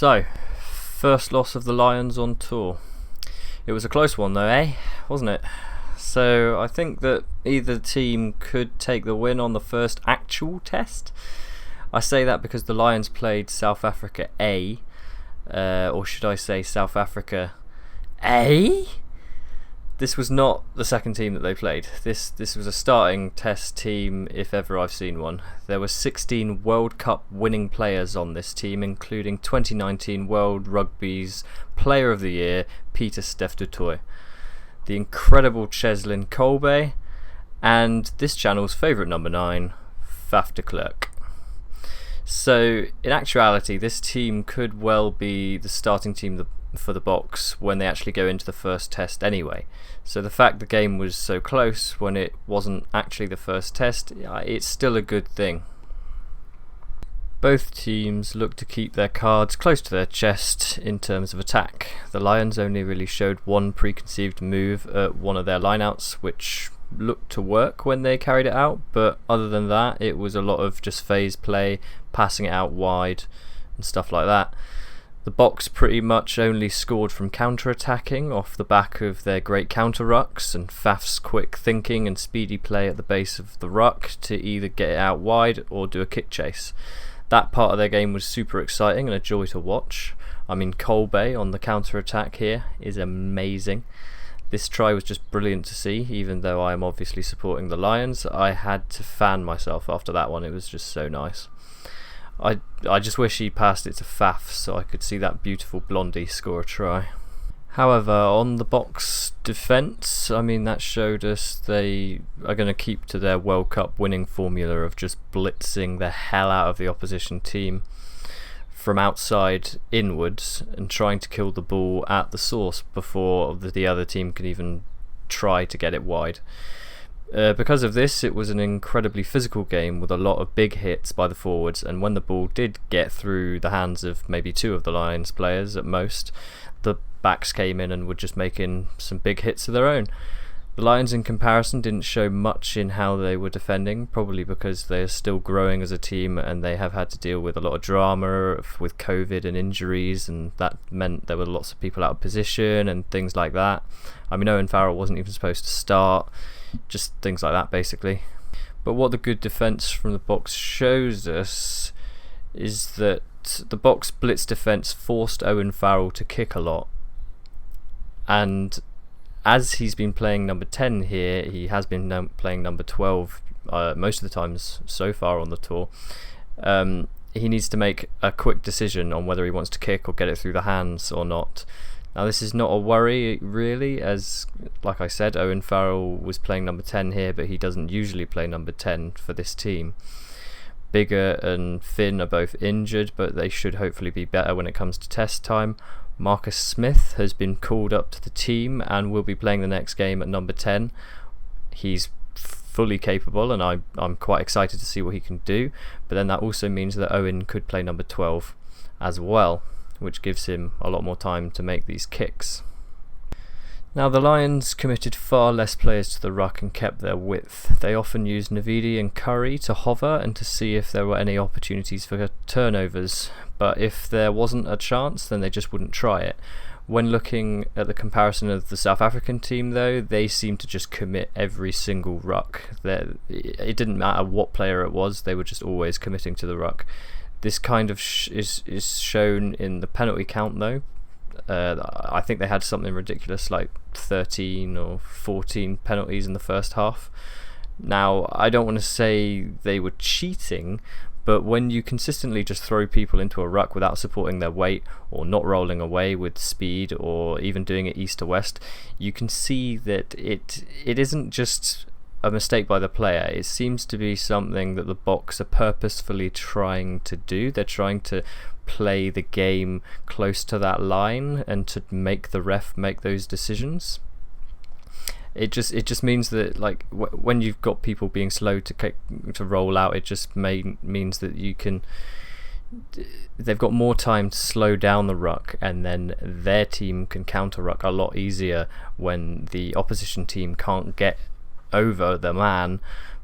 So, first loss of the Lions on tour. It was a close one though, wasn't it? So I think that either team could take the win on the first actual test. I say that because the Lions played South Africa A, or should I say South Africa A? This was not the second team that they played. This was a starting test team, if ever I've seen one. There were 16 World Cup winning players on this team, including 2019 World Rugby's Player of the Year, Pieter Steph du Toit, the incredible Cheslin Kolbe, and this channel's favourite number 9, Faf de Klerk. So, in actuality, this team could well be the starting team for the Boks when they actually go into the first test anyway. So the fact the game was so close when it wasn't actually the first test, it's still a good thing. Both teams look to keep their cards close to their chest in terms of attack. The Lions only really showed one preconceived move at one of their lineouts, which looked to work when they carried it out, but other than that it was a lot of just phase play, passing it out wide and stuff like that. The Boks pretty much only scored from counter-attacking off the back of their great counter-rucks and Faf's quick thinking and speedy play at the base of the ruck to either get it out wide or do a kick chase. That part of their game was super exciting and a joy to watch. I mean, Kolbe on the counter-attack here is amazing. This try was just brilliant to see, even though I am obviously supporting the Lions. I had to fan myself after that one, it was just so nice. I just wish he passed it to Faf so I could see that beautiful blondie score a try. However, on the Boks defence, I mean, that showed us they are going to keep to their World Cup winning formula of just blitzing the hell out of the opposition team from outside inwards and trying to kill the ball at the source before the other team can even try to get it wide. Because of this, it was an incredibly physical game with a lot of big hits by the forwards, and when the ball did get through the hands of maybe two of the Lions players at most, the backs came in and were just making some big hits of their own. The Lions in comparison didn't show much in how they were defending, probably because they are still growing as a team and they have had to deal with a lot of drama with COVID and injuries, and that meant there were lots of people out of position and things like that. I mean, Owen Farrell wasn't even supposed to start. Just things like that basically. But what the good defence from the Boks shows us is that the Boks blitz defence forced Owen Farrell to kick a lot, and as he's been playing number 10 here, he has been playing number 12 most of the times so far on the tour. He needs to make a quick decision on whether he wants to kick or get it through the hands or not. Now this is not a worry really, as like I said, Owen Farrell was playing number 10 here, but he doesn't usually play number 10 for this team. Bigger and Finn are both injured, but they should hopefully be better when it comes to test time. Marcus Smith has been called up to the team and will be playing the next game at number 10. He's fully capable and I'm quite excited to see what he can do, but then that also means that Owen could play number 12 as well, which gives him a lot more time to make these kicks. Now the Lions committed far less players to the ruck and kept their width. They often used Navidi and Curry to hover and to see if there were any opportunities for turnovers, but if there wasn't a chance then they just wouldn't try it. When looking at the comparison of the South African team though, they seemed to just commit every single ruck. It didn't matter what player it was, they were just always committing to the ruck. This kind of is shown in the penalty count though. I think they had something ridiculous like 13 or 14 penalties in the first half. Now, I don't want to say they were cheating, but when you consistently just throw people into a ruck without supporting their weight or not rolling away with speed or even doing it east to west, you can see that it isn't just a mistake by the player. It seems to be something that the Boks are purposefully trying to do. They're trying to play the game close to that line and to make the ref make those decisions. It just means that like when you've got people being slow to roll out, it just means that they've got more time to slow down the ruck, and then their team can counter ruck a lot easier when the opposition team can't get over the man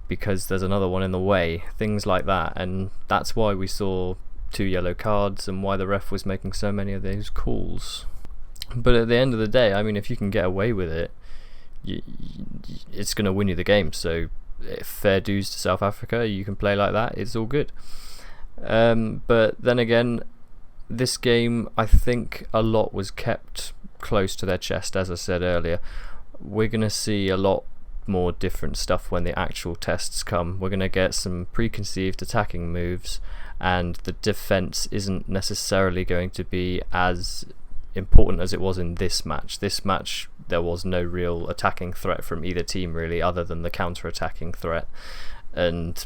because there's another one in the way, things like that. And that's why we saw 2 yellow cards and why the ref was making so many of those calls. But at the end of the day, I mean, if you can get away with it, it's going to win you the game. So fair dues to South Africa. You can play like that, it's all good. But then again, this game, I think a lot was kept close to their chest. As I said earlier, we're going to see a lot more different stuff when the actual tests come. We're going to get some preconceived attacking moves, and the defense isn't necessarily going to be as important as it was in this match. This match, there was no real attacking threat from either team really, other than the counter-attacking threat, and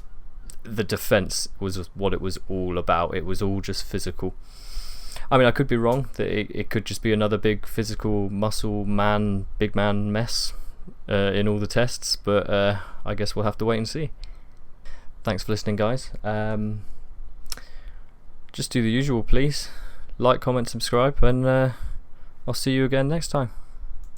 the defense was what it was all about. It was all just physical. I mean, I could be wrong, that it could just be another big physical muscle man, big man mess in all the tests, but I guess we'll have to wait and see. Thanks for listening, guys. Just do the usual, please. Like, comment, subscribe, and I'll see you again next time.